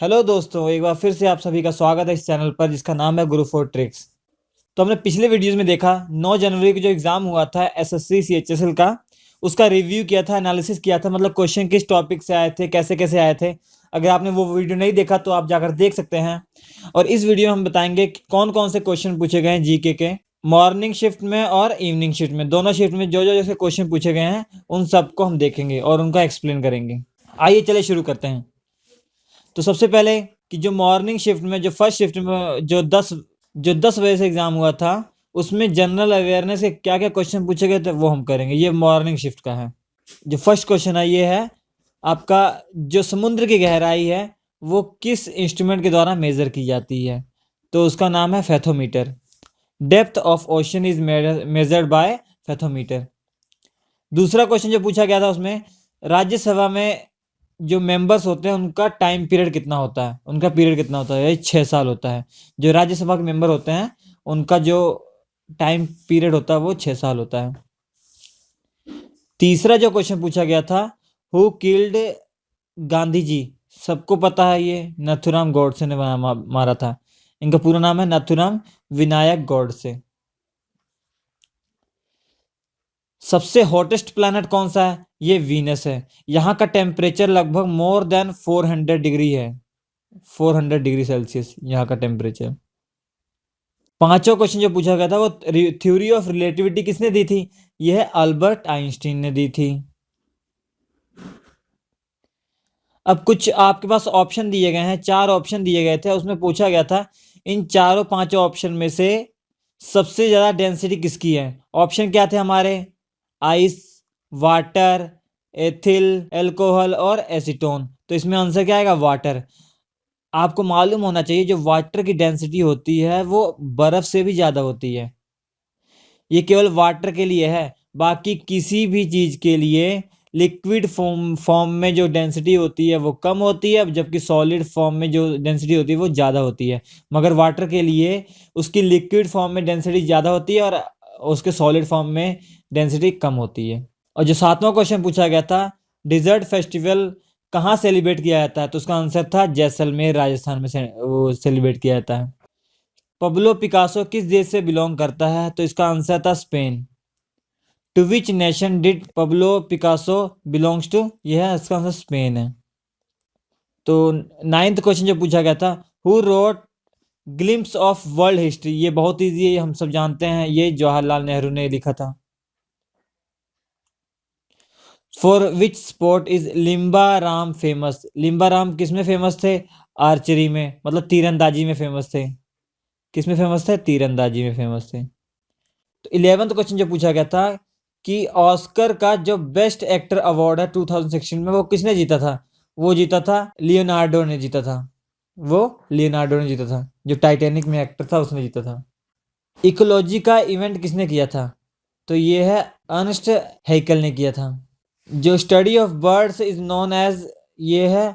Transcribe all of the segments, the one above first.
Hello दोस्तों, एक बार फिर से आप सभी का स्वागत है इस चैनल पर जिसका नाम है गुरु फॉर ट्रिक्स। तो हमने पिछले वीडियोस में देखा 9 जनवरी को जो एग्जाम हुआ था एसएससी सीएचएसएल का, उसका रिव्यू किया था, एनालिसिस किया था, मतलब क्वेश्चन किस टॉपिक से आए थे, कैसे कैसे आए थे। अगर आपने वो वीडियो नहीं देखा तो आप जाकर देख सकते हैं। और इस वीडियो में हम बताएंगे कि कौन कौन से क्वेश्चन पूछे गए हैं जीके के मॉर्निंग शिफ्ट में और इवनिंग शिफ्ट में, दोनों शिफ्ट में जो जो जैसे क्वेश्चन पूछे गए हैं उन सबको हम देखेंगे और उनका एक्सप्लेन करेंगे। आइए चले शुरू करते हैं। तो सबसे पहले कि जो मॉर्निंग शिफ्ट में जो फर्स्ट शिफ्ट में जो दस बजे से एग्जाम हुआ था, उसमें जनरल अवेयरनेस के क्या क्या क्वेश्चन पूछे गए थे वो हम करेंगे। ये मॉर्निंग शिफ्ट का है। जो फर्स्ट क्वेश्चन है ये है आपका, जो समुद्र की गहराई है वो किस इंस्ट्रूमेंट के द्वारा मेजर की जाती है? तो उसका नाम है fathometer. Depth of ocean is measured by fathometer. दूसरा क्वेश्चन जो पूछा गया था उसमें, राज्यसभा में जो मेंबर्स होते हैं उनका टाइम पीरियड कितना होता है, उनका पीरियड कितना होता है? 6 साल होता है। जो राज्यसभा के मेंबर होते हैं उनका जो टाइम पीरियड होता है वो 6 साल होता है। तीसरा जो क्वेश्चन पूछा गया था, हु किल्ड गांधी जी? सबको पता है ये नथुराम गॉडसे ने मारा था। इनका पूरा नाम है नथुराम विनायक गॉडसे। सबसे हॉटेस्ट प्लैनेट कौन सा है? ये वीनस है। यहाँ का टेम्परेचर लगभग मोर देन 400 डिग्री है। 400 डिग्री सेल्सियस यहाँ का टेम्परेचर। पांचवा क्वेश्चन जो पूछा गया था वो थ्योरी ऑफ रिलेटिविटी किसने दी थी? यह अल्बर्ट आइंस्टीन ने दी थी। अब कुछ आपके पास ऑप्शन दिए गए हैं, 4 ऑप्शन दिए गए थे। उसमें पूछा गया था इन चारों पांचों ऑप्शन में से सबसे ज्यादा डेंसिटी किसकी है? ऑप्शन क्या थे हमारे? आइस, वाटर, एथिल एल्कोहल और एसीटोन। तो इसमें आंसर क्या आएगा? वाटर। आपको मालूम होना चाहिए जो वाटर की डेंसिटी होती है वो बर्फ से भी ज्यादा होती है। ये केवल वाटर के लिए है, बाकी किसी भी चीज के लिए लिक्विड फॉर्म में जो डेंसिटी होती है वो कम होती है, जबकि सॉलिड फॉर्म में जो डेंसिटी होती है वो ज़्यादा होती है। मगर वाटर के लिए उसकी लिक्विड फॉर्म में डेंसिटी ज़्यादा होती है और उसके सॉलिड फॉर्म में डेंसिटी कम होती है। और जो 7वां क्वेश्चन पूछा गया था, डिजर्ट फेस्टिवल कहाँ सेलिब्रेट किया जाता है? तो उसका आंसर था जैसलमेर, राजस्थान में वो सेलिब्रेट किया जाता है। पब्लो पिकासो किस देश से बिलोंग करता है? तो इसका आंसर था Spain. To which nation did Pablo Picasso belongs to? यह है इसका आंसर स्पेन है। तो 9th क्वेश्चन जो पूछा गया था, who wrote glimpse of world history? ये बहुत इजी है, ये हम सब जानते हैं, ये जवाहरलाल नेहरू ने लिखा था। For which sport is Limba Ram famous? Limba Ram किस में फेमस थे? आर्चरी में, मतलब तीरंदाजी में फेमस थे। किस में फेमस थे? तीरंदाजी में फेमस थे। तो 11th क्वेश्चन जो पूछा गया था कि ऑस्कर का जो बेस्ट एक्टर अवार्ड है 2016 में वो किसने जीता था? वो जीता था लियोनार्डो ने जीता था। वो लियोनार्डो ने जीता था, जो टाइटैनिक में एक्टर था उसने जीता था। इकोलॉजी का इवेंट किसने किया था? तो ये है अर्नस्ट हैकल ने किया था। जो study of birds is known as, ये है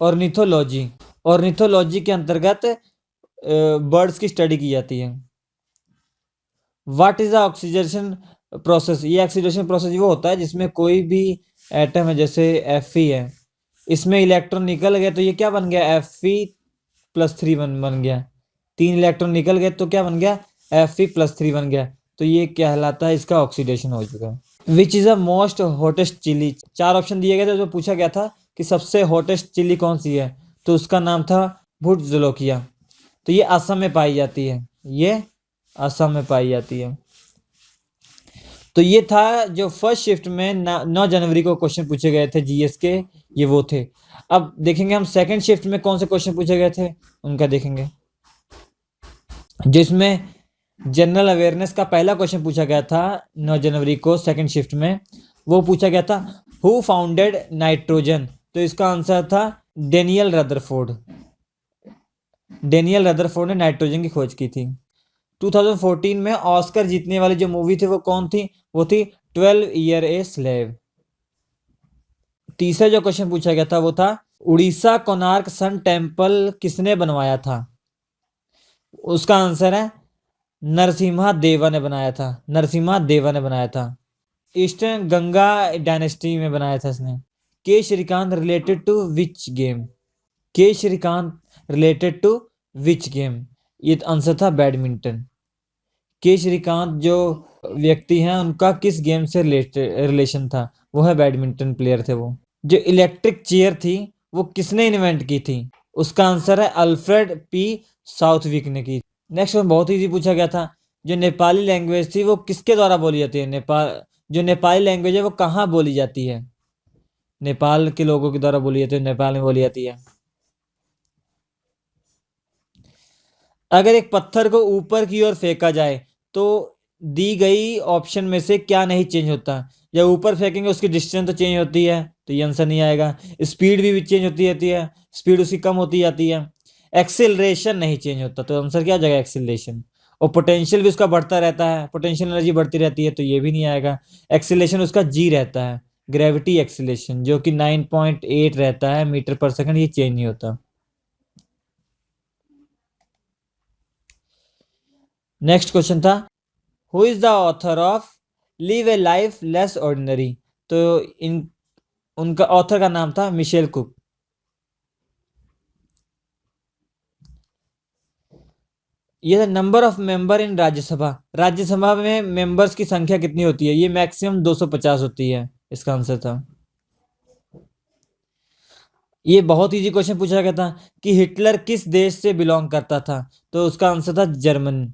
ऑर्निथोलॉजी। ऑर्निथोलॉजी के अंतर्गत बर्ड्स की स्टडी की जाती है। What is the oxidation process? ये ऑक्सीडेशन प्रोसेस वो होता है जिसमें कोई भी एटम है, जैसे Fe है, इसमें इलेक्ट्रॉन निकल गए तो ये क्या बन गया? Fe+3 बन गया। 3 इलेक्ट्रॉन निकल गए तो क्या बन गया? Fe+3 बन गया। तो ये कहलाता है, इसका ऑक्सीडेशन हो चुका है। Which is the most hottest chilli? 4 option दिए गए थे, जो पूछा गया था कि सबसे हॉटेस्ट चिली कौन सी है, तो उसका नाम था भुट जोलोकिया। तो ये असम में पाई जाती है, ये असम में पाई जाती है। तो ये था जो फर्स्ट शिफ्ट में 9 जनवरी को क्वेश्चन पूछे गए थे जीएस के, ये वो थे। अब देखेंगे हम सेकंड शिफ्ट में कौन से क्वेश्चन पूछे गए थे, उनका देखेंगे। जिसमें जनरल अवेयरनेस का पहला क्वेश्चन पूछा गया था 9 जनवरी को सेकंड शिफ्ट में, वो पूछा गया था हु फाउंडेड नाइट्रोजन? तो इसका आंसर था डेनियल रदरफोर्ड। डेनियल रदरफोर्ड ने नाइट्रोजन की खोज की थी। 2014 में ऑस्कर जीतने वाली जो मूवी थी वो कौन थी? वो थी 12 ईयर ए स्लेव। तीसरा जो क्वेश्चन पूछा गया था वो था उड़ीसा कोणार्क सन टेम्पल किसने बनवाया था? उसका आंसर है नरसिम्हा देवा ने बनाया था। नरसिम्हा देवा ने बनाया था। ईस्टर्न गंगा डायनेस्टी में बनाया था इसने। K Srikanth related to which game? K Srikanth related to which game? ये आंसर था बैडमिंटन। के श्रीकांत जो व्यक्ति हैं उनका किस गेम से रिलेशन था? वो है बैडमिंटन प्लेयर थे वो। जो इलेक्ट्रिक चेयर थी वो किसने इन्वेंट की थी? उसका आंसर है अल्फ्रेड पी साउथविक ने की। नेक्स्ट वन बहुत इजी पूछा गया था। जो नेपाली लैंग्वेज थी वो किसके द्वारा बोली जाती है? जो नेपाली लैंग्वेज है वो कहाँ बोली जाती है? नेपाल के लोगों के द्वारा बोली जाती है, नेपाल में बोली जाती है। अगर एक पत्थर को ऊपर की ओर फेंका जाए तो दी गई ऑप्शन में से क्या नहीं चेंज होता? जब ऊपर फेंकेंगे उसकी डिस्टेंस तो चेंज होती है, तो ये आंसर नहीं आएगा। स्पीड भी चेंज होती रहती है, स्पीड उसकी कम होती जाती है। एक्सेलरेशन नहीं चेंज होता, तो आंसर क्या आ जाएगा? एक्सेलरेशन। और पोटेंशियल भी उसका बढ़ता रहता है, पोटेंशियल एनर्जी बढ़ती रहती है, तो ये भी नहीं आएगा। एक्सेलरेशन उसका जी रहता है, ग्रेविटी एक्सेलरेशन, जो कि 9.8 रहता है मीटर पर सेकंड, ये चेंज नहीं होता। नेक्स्ट क्वेश्चन था, who is the author of live A life less ordinary? तो उनका ऑथर का नाम था मिशेल कुक। ये number of member in Rajya Sabha, Rajya Sabha में मेंबर्स की संख्या कितनी होती है? ये मैक्सिमम 250 होती है, इसका आंसर था। ये बहुत इजी क्वेश्चन पूछा गया था कि हिटलर किस देश से बिलोंग करता था? तो उसका आंसर था जर्मन।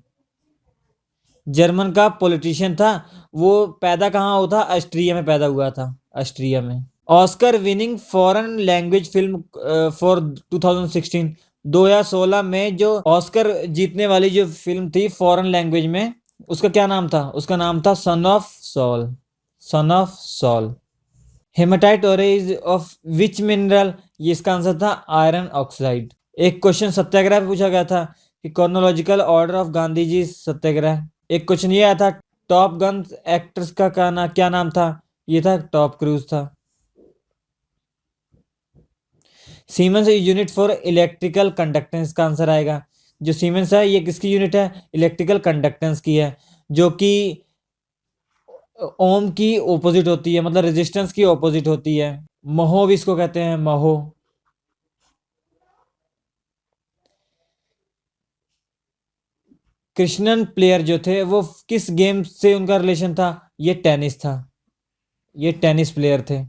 जर्मन का पॉलिटिशियन था। वो पैदा कहाँ हुआ था? ऑस्ट्रिया में पैदा हुआ था, ऑस्ट्रिया में। Oscar winning foreign language film for 2016, 2016 में जो ऑस्कर जीतने वाली जो फिल्म थी फॉरेन लैंग्वेज में, उसका क्या नाम था? उसका नाम था son of Saul. Son of Saul. Hematite ores of which mineral? ये इसका आंसर था आयरन ऑक्साइड। एक क्वेश्चन सत्याग्रह पे पूछा गया था कि chronological order of Gandhi ji satyagraha. एक क्वेश्चन ये आया था, टॉप गन एक्ट्रेस का क्या नाम था? ये था टॉप क्रूज था। Siemens unit for electrical conductance का आंसर आएगा। जो सीमेंस है ये किसकी यूनिट है? इलेक्ट्रिकल कंडक्टेंस की है, जो कि ओम की ऑपोजिट होती है, मतलब रेजिस्टेंस की ऑपोजिट होती है। महो भी इसको कहते हैं, महो। कृष्णन प्लेयर जो थे वो किस गेम से उनका रिलेशन था? ये टेनिस था, ये टेनिस प्लेयर थे।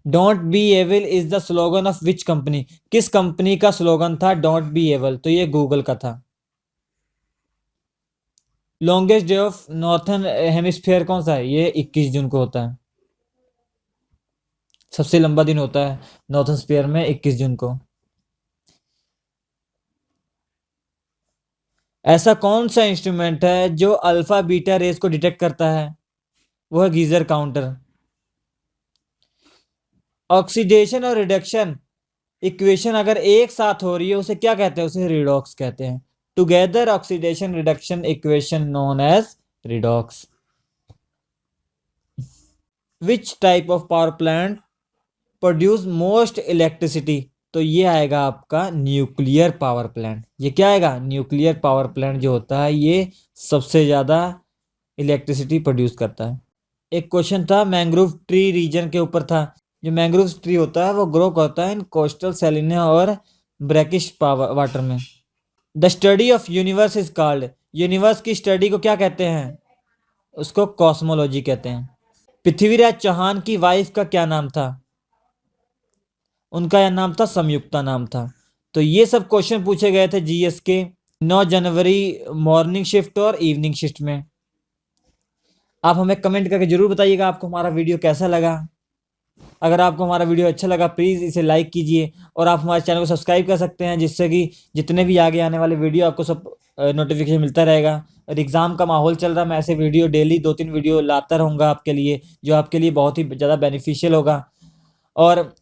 Don't be evil is the slogan of which company? किस कंपनी का स्लोगन था डोंट बी एविल? तो ये गूगल का था। Longest day of northern hemisphere कौन सा है? ये 21 जून को होता है। सबसे लंबा दिन होता है नॉर्थन स्फीयर में 21 जून को। ऐसा कौन सा इंस्ट्रूमेंट है जो अल्फा बीटा रेस को डिटेक्ट करता है? वो है गीजर काउंटर। ऑक्सीडेशन और रिडक्शन इक्वेशन अगर एक साथ हो रही है उसे क्या कहते हैं? उसे रिडॉक्स कहते हैं। Together oxidation reduction equation known as redox. Which type of power plant produce most electricity? तो ये आएगा आपका न्यूक्लियर पावर प्लांट। ये क्या आएगा? न्यूक्लियर पावर प्लांट जो होता है ये सबसे ज्यादा इलेक्ट्रिसिटी प्रोड्यूस करता है। एक क्वेश्चन था मैंग्रोव ट्री रीजन के ऊपर था। जो मैंग्रोव ट्री होता है वो ग्रो करता है इन कोस्टल सैलिना और ब्रैकिश वाटर में। The study of universe is called, universe की स्टडी को क्या कहते हैं? उसको कॉस्मोलॉजी कहते हैं। पृथ्वीराज चौहान की वाइफ का क्या नाम था? उनका यह नाम था संयुक्ता नाम था। तो ये सब क्वेश्चन पूछे गए थे जीएस के 9 जनवरी मॉर्निंग शिफ्ट और इवनिंग शिफ्ट में। आप हमें कमेंट करके जरूर बताइएगा आपको हमारा वीडियो कैसा लगा। अगर आपको हमारा वीडियो अच्छा लगा प्लीज़ इसे लाइक कीजिए, और आप हमारे चैनल को सब्सक्राइब कर सकते हैं, जिससे कि जितने भी आगे आने वाले वीडियो आपको सब नोटिफिकेशन मिलता रहेगा। और एग्ज़ाम का माहौल चल रहा है, मैं ऐसे वीडियो डेली 2-3 वीडियो लाता रहूँगा आपके लिए, जो आपके लिए बहुत ही ज़्यादा बेनिफिशियल होगा। और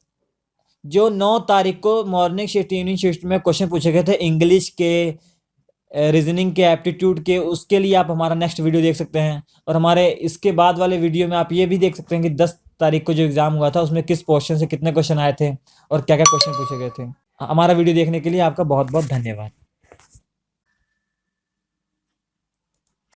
जो 9 तारीख को मॉर्निंग शिफ्ट इवनिंग शिफ्ट में क्वेश्चन पूछे गए थे इंग्लिश के, रीजनिंग के, एप्टीट्यूड के, उसके लिए आप हमारा नेक्स्ट वीडियो देख सकते हैं। और हमारे इसके बाद वाले वीडियो में आप ये भी देख सकते हैं कि 10 तारीख को जो एग्जाम हुआ था उसमें किस पोर्शन से कितने क्वेश्चन आए थे और क्या क्या क्वेश्चन पूछे गए थे। हमारा वीडियो देखने के लिए आपका बहुत बहुत धन्यवाद।